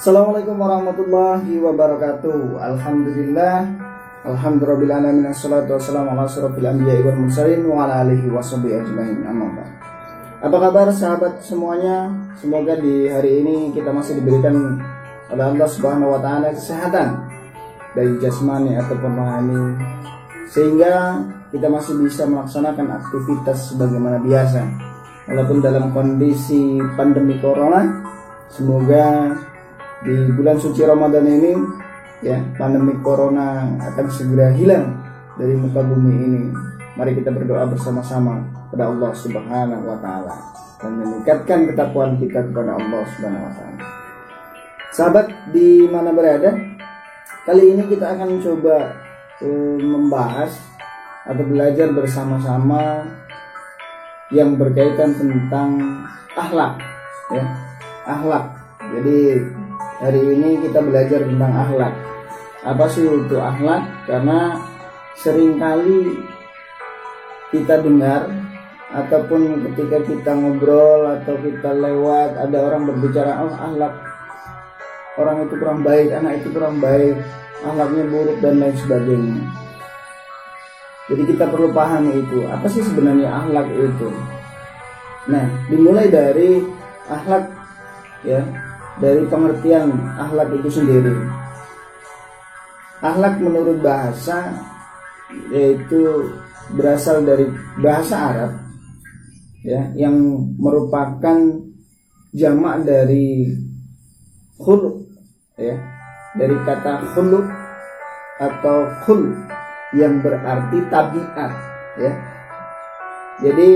Assalamualaikum warahmatullahi wabarakatuh. Alhamdulillah, alhamdulillahirabbil wassalatu wassalamu ala asyrofil anbiya'i wal mursalin wa ala alihi washabihi ajmain. Amma ba'd. Apa kabar sahabat semuanya? Semoga di hari ini kita masih diberikan oleh Allah Subhanahu wa taala kesehatan dari jasmani ataupun rohani, sehingga kita masih bisa melaksanakan aktivitas sebagaimana biasa walaupun dalam kondisi pandemi corona. Semoga di bulan suci Ramadan ini pandemi corona akan segera hilang dari muka bumi ini. Mari kita berdoa bersama-sama kepada Allah Subhanahu wa taala dan meningkatkan ketakwaan kita kepada Allah Subhanahu wa taala. Sahabat di mana berada, kali ini kita akan coba membahas atau belajar bersama-sama yang berkaitan tentang akhlak, akhlak. Jadi hari ini kita belajar tentang akhlak. Apa sih itu akhlak? Karena seringkali kita dengar ataupun ketika kita ngobrol atau kita lewat, ada orang berbicara, oh akhlak orang itu kurang baik, anak itu kurang baik, akhlaknya buruk dan lain sebagainya. Jadi kita perlu pahami itu. Apa sih sebenarnya akhlak itu? Nah, dimulai dari akhlak, dari pengertian akhlak itu sendiri. Akhlak menurut bahasa yaitu berasal dari bahasa Arab, yang merupakan jamak dari khuluq, dari kata khuluq atau khul yang berarti tabiat, Jadi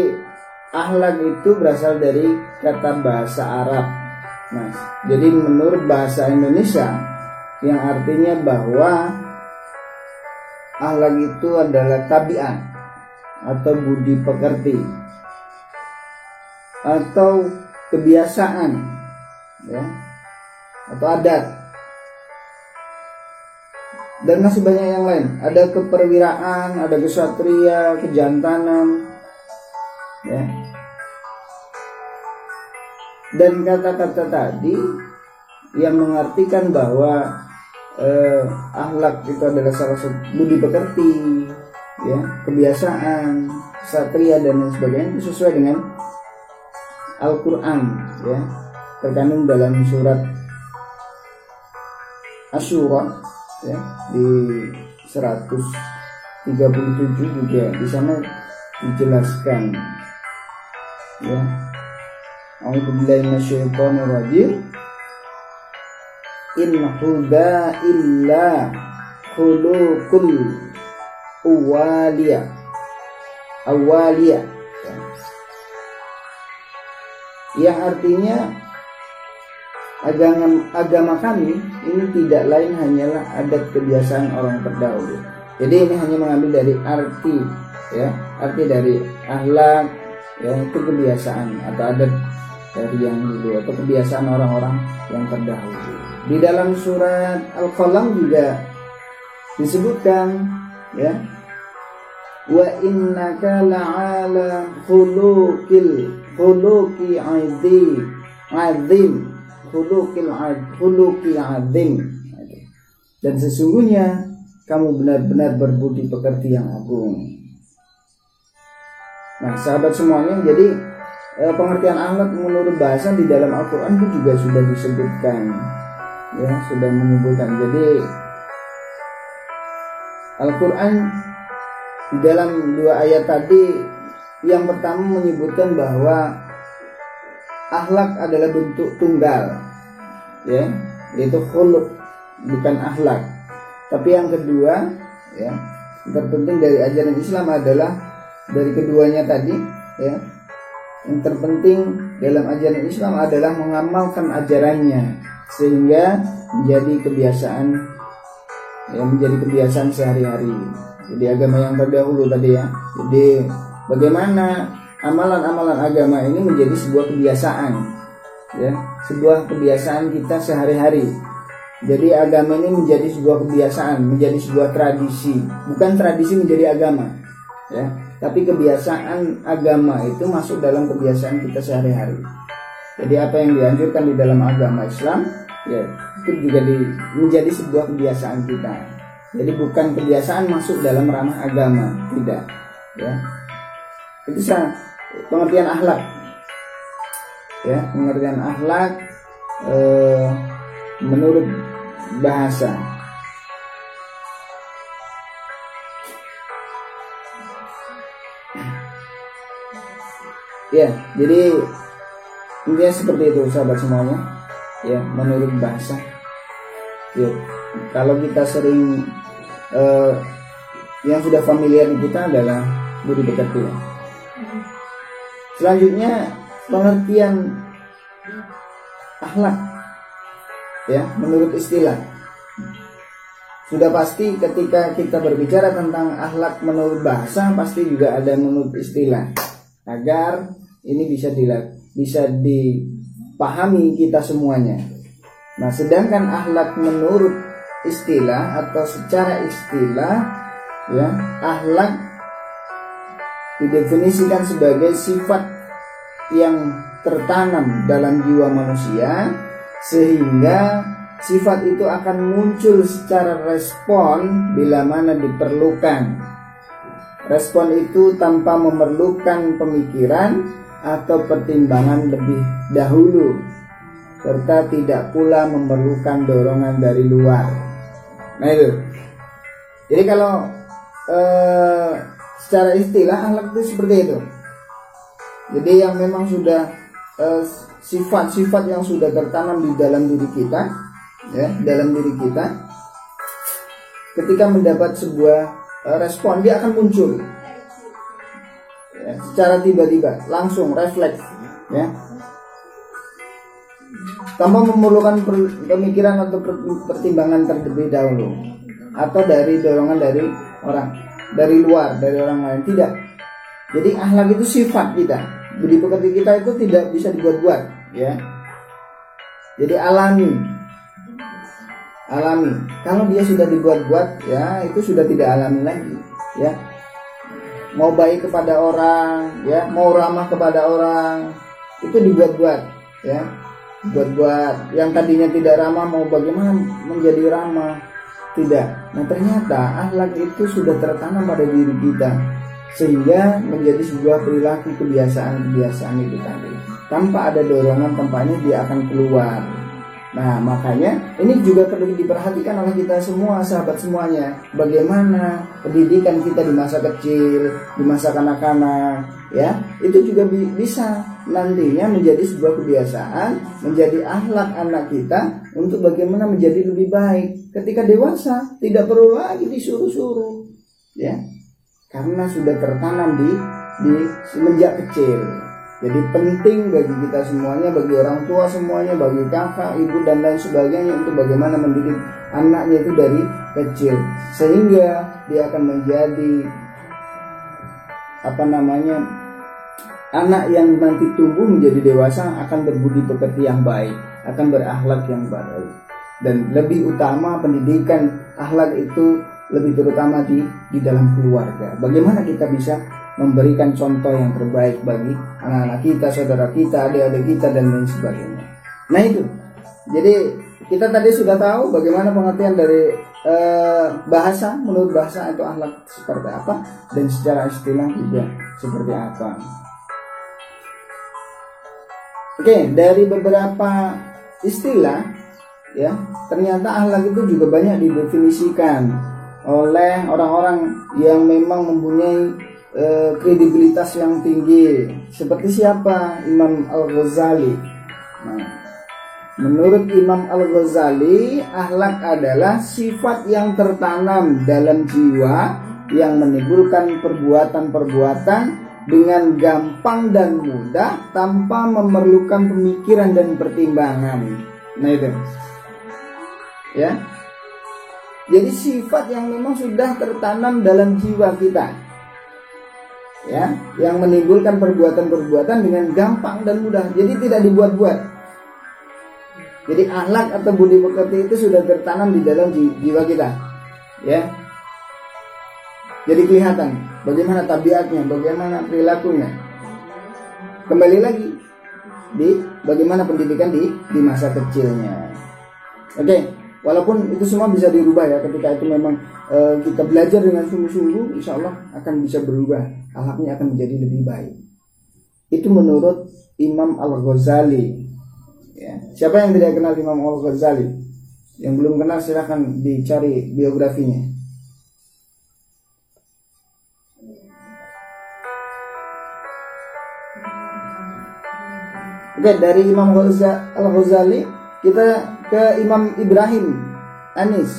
akhlak itu berasal dari kata bahasa Arab. Nah, jadi menurut bahasa Indonesia yang artinya bahwa akhlak itu adalah tabiat atau budi pekerti atau kebiasaan, atau adat, dan masih banyak yang lain. Ada keperwiraan, ada kesatria, kejantanan, Dan kata-kata tadi yang mengartikan bahwa akhlak itu adalah salah satu budi pekerti, kebiasaan, satria dan lain sebagainya, itu sesuai dengan Al-Quran, terkandung dalam surat Asy-Syura, di 137 juga di sana dijelaskan, A'udzu billahi minasyaitonir rajim. In huda illa khuluqul awliya. Yang artinya agama kami ini tidak lain hanyalah adat kebiasaan orang terdahulu. Jadi ini hanya mengambil dari arti dari akhlak, itu kebiasaan atau adat dari yang dulu atau kebiasaan orang-orang yang terdahulu. Di dalam surat Al-Qalam juga disebutkan, wa innaka la'ala khuluqi azim. Dan sesungguhnya kamu benar-benar berbudi pekerti yang agung. Nah, sahabat semuanya, jadi pengertian akhlak menurut bahasa di dalam Al-Quran itu juga sudah disebutkan, sudah menyebutkan. Jadi Al-Quran di dalam 2 ayat tadi, yang pertama menyebutkan bahwa akhlak adalah bentuk tunggal, yaitu khuluq, bukan akhlak. Tapi yang kedua, yang terpenting dari ajaran Islam adalah dari keduanya tadi, yang terpenting dalam ajaran Islam adalah mengamalkan ajarannya sehingga menjadi kebiasaan sehari-hari. Jadi agama yang terdahulu tadi, Jadi bagaimana amalan-amalan agama ini menjadi sebuah kebiasaan, sebuah kebiasaan kita sehari-hari. Jadi agama ini menjadi sebuah kebiasaan, menjadi sebuah tradisi, bukan tradisi menjadi agama, tapi kebiasaan agama itu masuk dalam kebiasaan kita sehari-hari. Jadi apa yang dianjurkan di dalam agama Islam, ikut juga menjadi sebuah kebiasaan kita. Jadi bukan kebiasaan masuk dalam ranah agama, tidak, ya. Itu pengertian akhlak, ya, pengertian akhlak menurut bahasa. Ya, jadi intinya seperti itu sahabat semuanya, ya, menurut bahasa. Ya, kalau kita sering yang sudah familiar di kita adalah budi pekerti. Ya. Selanjutnya pengertian akhlak, ya, menurut istilah. Sudah pasti ketika kita berbicara tentang akhlak menurut bahasa, pasti juga ada menurut istilah, agar ini bisa dipahami kita semuanya. Nah, sedangkan akhlak menurut istilah atau secara istilah, ya, akhlak didefinisikan sebagai sifat yang tertanam dalam jiwa manusia, sehingga sifat itu akan muncul secara respon bila mana diperlukan. Respon itu tanpa memerlukan pemikiran atau pertimbangan lebih dahulu, serta tidak pula memerlukan dorongan dari luar. Nah itu. Jadi kalau secara istilah akhlak itu seperti itu. Jadi yang memang sudah sifat-sifat yang sudah tertanam di dalam diri kita, ya, dalam diri kita, ketika mendapat sebuah respon dia akan muncul, ya, secara tiba-tiba, langsung refleks, ya, tanpa memerlukan pemikiran atau pertimbangan terlebih dahulu, atau dari dorongan dari orang, dari luar, dari orang lain, tidak. Jadi akhlak itu sifat kita, budi pekerti kita itu tidak bisa dibuat-buat, ya. Jadi alami. Kalau dia sudah dibuat-buat, ya, itu sudah tidak alami lagi, ya. Mau baik kepada orang, ya, mau ramah kepada orang, itu dibuat-buat, ya. Buat-buat. Yang tadinya tidak ramah mau bagaimana menjadi ramah, tidak. Nah, ternyata akhlak itu sudah tertanam pada diri kita, sehingga menjadi sebuah perilaku kebiasaan itu tadi. Tanpa ada dorongan, tampaknya dia akan keluar. Nah, makanya ini juga perlu diperhatikan oleh kita semua, sahabat semuanya. Bagaimana pendidikan kita di masa kecil, di masa kanak-kanak, ya, itu juga bisa nantinya menjadi sebuah kebiasaan, menjadi akhlak anak kita untuk bagaimana menjadi lebih baik ketika dewasa. Tidak perlu lagi disuruh-suruh, ya, karena sudah tertanam di semenjak kecil. Jadi penting bagi kita semuanya, bagi orang tua semuanya, bagi kakak, ibu dan lain sebagainya, untuk bagaimana mendidik anaknya itu dari kecil, sehingga dia akan menjadi anak yang nanti tumbuh menjadi dewasa akan berbudi pekerti yang baik, akan berakhlak yang baik. Dan lebih utama pendidikan akhlak itu lebih terutama di dalam keluarga. Bagaimana kita bisa memberikan contoh yang terbaik bagi anak-anak kita, saudara kita, adik-adik kita, dan lain sebagainya. Nah itu. Jadi kita tadi sudah tahu bagaimana pengertian dari bahasa, menurut bahasa itu akhlak seperti apa, dan secara istilah juga seperti apa. Oke, dari beberapa istilah, ya, ternyata akhlak itu juga banyak didefinisikan oleh orang-orang yang memang mempunyai kredibilitas yang tinggi. Seperti siapa? Imam Al-Ghazali. Nah, menurut Imam Al-Ghazali, akhlak adalah sifat yang tertanam dalam jiwa yang menimbulkan perbuatan-perbuatan dengan gampang dan mudah tanpa memerlukan pemikiran dan pertimbangan. Nah itu, ya. Jadi sifat yang memang sudah tertanam dalam jiwa kita, ya, yang menimbulkan perbuatan-perbuatan dengan gampang dan mudah. Jadi tidak dibuat-buat. Jadi akhlak atau budi pekerti itu sudah tertanam di dalam jiwa kita, ya. Jadi kelihatan bagaimana tabiatnya, bagaimana perilakunya. Kembali lagi di bagaimana pendidikan di masa kecilnya. Oke, walaupun itu semua bisa dirubah ya, ketika itu memang kita belajar dengan sungguh-sungguh, insya Allah akan bisa berubah, akhlaknya akan menjadi lebih baik. Itu menurut Imam Al-Ghazali. Ya. Siapa yang tidak kenal Imam Al-Ghazali? Yang belum kenal silahkan dicari biografinya. Oke, dari Imam Al-Ghazali kita ke Imam Ibrahim Anis.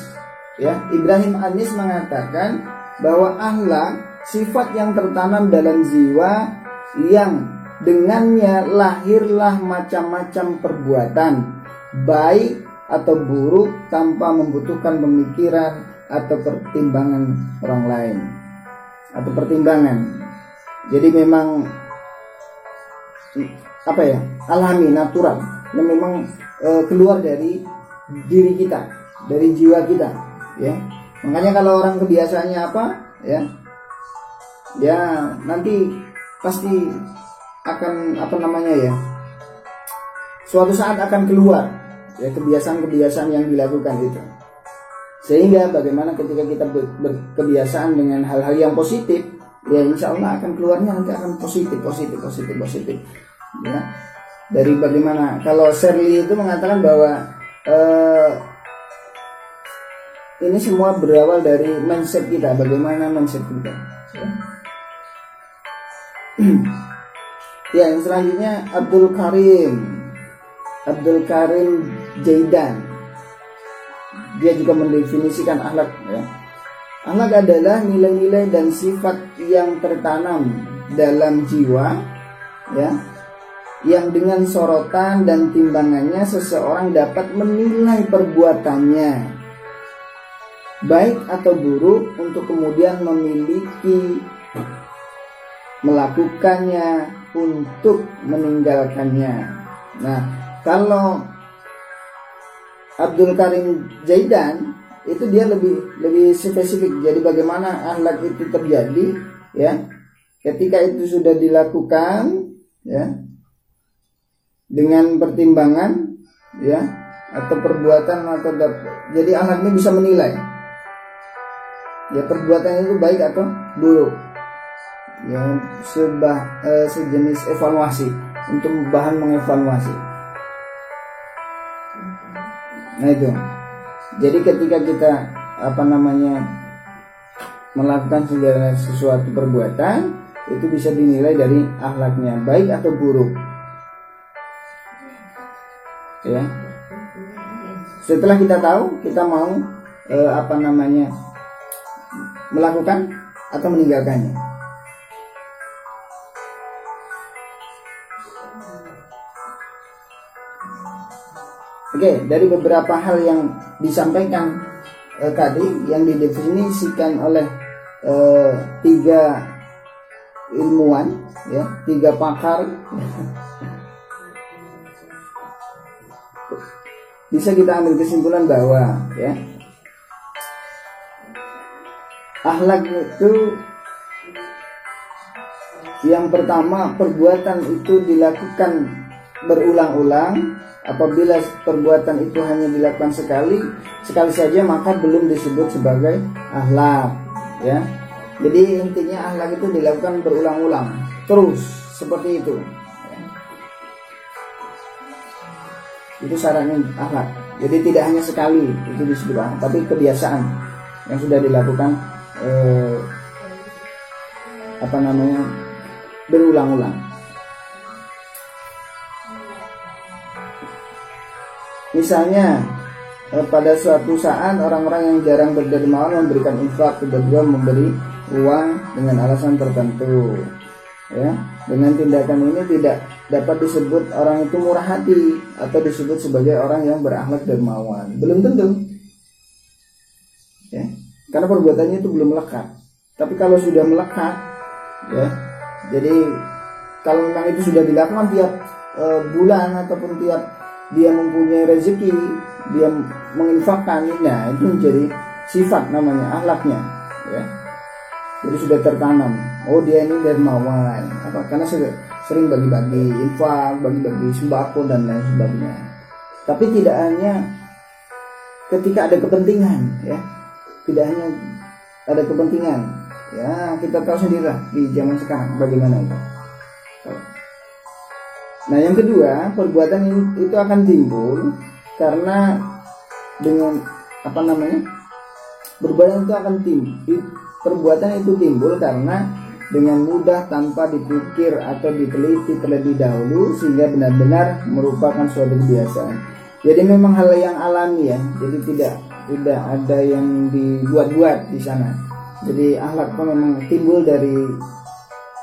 Ya, Ibrahim Anis mengatakan bahwa akhlak sifat yang tertanam dalam jiwa yang dengannya lahirlah macam-macam perbuatan baik atau buruk tanpa membutuhkan pemikiran atau pertimbangan orang lain atau pertimbangan. Jadi memang apa ya, alami, natural, yang memang keluar dari diri kita, dari jiwa kita, ya. Makanya kalau orang kebiasaannya apa, ya nanti pasti akan suatu saat akan keluar ya kebiasaan-kebiasaan yang dilakukan itu. Sehingga bagaimana ketika kita berkebiasaan dengan hal-hal yang positif, ya insya Allah akan keluarnya nanti akan positif. Ya, dari bagaimana kalau Shirley itu mengatakan bahwa ini semua berawal dari mindset kita, bagaimana mindset kita. Ya, yang selanjutnya Abdul Karim Jaidan, dia juga mendefinisikan akhlak. Ya. Akhlak adalah nilai-nilai dan sifat yang tertanam dalam jiwa, ya, yang dengan sorotan dan timbangannya seseorang dapat menilai perbuatannya baik atau buruk untuk kemudian melakukannya untuk meninggalkannya. Nah, kalau Abdul Karim Jaidan itu dia lebih spesifik. Jadi bagaimana akhlak itu terjadi, ya, ketika itu sudah dilakukan, ya, dengan pertimbangan, ya, atau perbuatan atau jadi akhlak ini bisa menilai, ya, perbuatan itu baik atau buruk. Ya, sejenis evaluasi, untuk bahan mengevaluasi. Nah itu. Jadi ketika kita melakukan segala sesuatu perbuatan, itu bisa dinilai dari akhlaknya baik atau buruk. Ya. Setelah kita tahu, kita mau melakukan atau meninggalkannya. Oke, dari beberapa hal yang disampaikan tadi, yang didefinisikan oleh 3 ilmuwan, ya, 3 pakar, bisa kita ambil kesimpulan bahwa, ya, akhlak itu yang pertama, perbuatan itu dilakukan berulang-ulang. Apabila perbuatan itu hanya dilakukan sekali saja, maka belum disebut sebagai akhlak, ya. Jadi intinya akhlak itu dilakukan berulang-ulang terus seperti itu, ya. Itu syaratnya akhlak. Jadi tidak hanya sekali itu disebut akhlak, tapi kebiasaan yang sudah dilakukan berulang-ulang. Misalnya pada suatu saat orang-orang yang jarang berdermawan memberikan infak, tiba-tiba memberi uang dengan alasan tertentu, ya. Dengan tindakan ini tidak dapat disebut orang itu murah hati atau disebut sebagai orang yang berakhlak dermawan. Belum tentu, ya, karena perbuatannya itu belum melekat. Tapi kalau sudah melekat, ya, jadi kalau memang itu sudah dilakukan tiap bulan ataupun tiap dia mempunyai rezeki, dia menginfakkan, nah itu menjadi sifat, namanya akhlaknya, ya. Jadi sudah tertanam, oh dia ini dermawan, karena sering bagi-bagi infak, bagi-bagi sembako dan lain sebagainya. Tapi tidak hanya ketika ada kepentingan, ya, tidak hanya ada kepentingan, ya kita tahu sendiri lah di zaman sekarang bagaimana itu. Nah, yang kedua, perbuatan itu akan timbul karena dengan perbuatan itu akan timbul. Perbuatan itu timbul karena dengan mudah tanpa dipikir atau diteliti terlebih dahulu sehingga benar-benar merupakan suatu kebiasaan. Jadi memang hal yang alami ya. Jadi tidak ada yang dibuat-buat di sana. Jadi akhlak itu memang timbul dari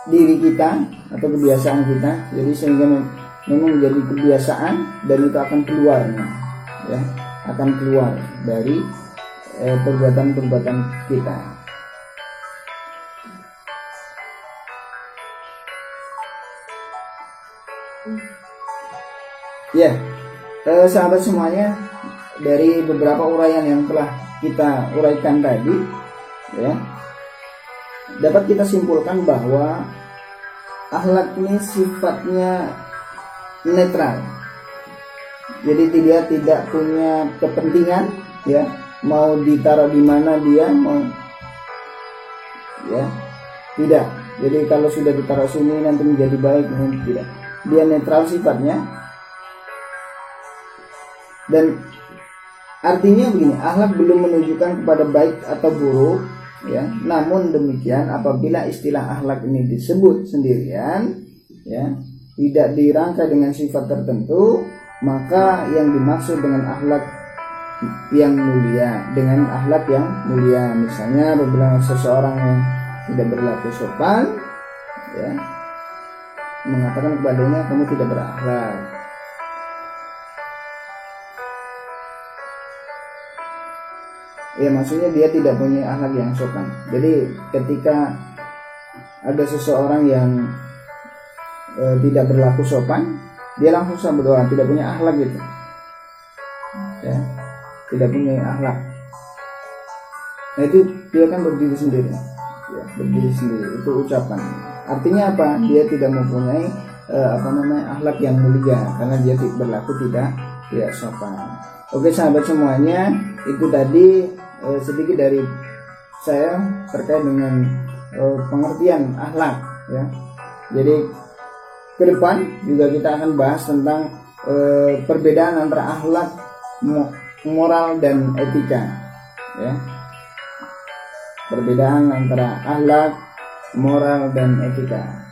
diri kita atau kebiasaan kita. Jadi sehingga memang menjadi kebiasaan dan itu akan keluar, ya, akan keluar dari perbuatan-perbuatan kita. Ya, sahabat semuanya, dari beberapa uraian yang telah kita uraikan tadi, ya, dapat kita simpulkan bahwa akhlak ini sifatnya netral. Jadi dia tidak punya kepentingan, ya, mau ditaruh di mana dia mau, ya, tidak. Jadi kalau sudah ditaruh sini nanti menjadi baik, tidak. Dia netral sifatnya. Dan artinya begini, akhlak belum menunjukkan kepada baik atau buruk, ya. Namun demikian apabila istilah akhlak ini disebut sendirian, ya, tidak dirangkai dengan sifat tertentu, maka yang dimaksud dengan akhlak yang mulia, dengan akhlak yang mulia. Misalnya apabila seseorang yang tidak berlaku sopan, ya, mengatakan kepadanya kamu tidak berakhlak. Ya, maksudnya dia tidak punya akhlak yang sopan. Jadi ketika ada seseorang yang tidak berlaku sopan, dia langsung sama berdoa, tidak punya akhlak gitu, ya, tidak punya akhlak. Nah itu dia kan berdiri sendiri, ya, berdiri sendiri, itu ucapan. Artinya apa? Dia tidak mempunyai akhlak yang mulia karena dia berlaku tidak sopan. Oke sahabat semuanya, itu tadi sedikit dari saya terkait dengan pengertian akhlak, ya. Jadi ke depan juga kita akan bahas tentang perbedaan antara akhlak, moral dan etika, ya. Perbedaan antara akhlak, moral dan etika.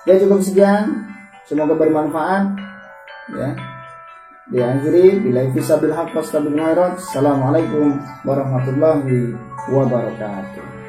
Ya cukup sekian, semoga bermanfaat, ya. Diakhiri billahi fisabilillah wastabil khairat. Assalamualaikum warahmatullahi wabarakatuh.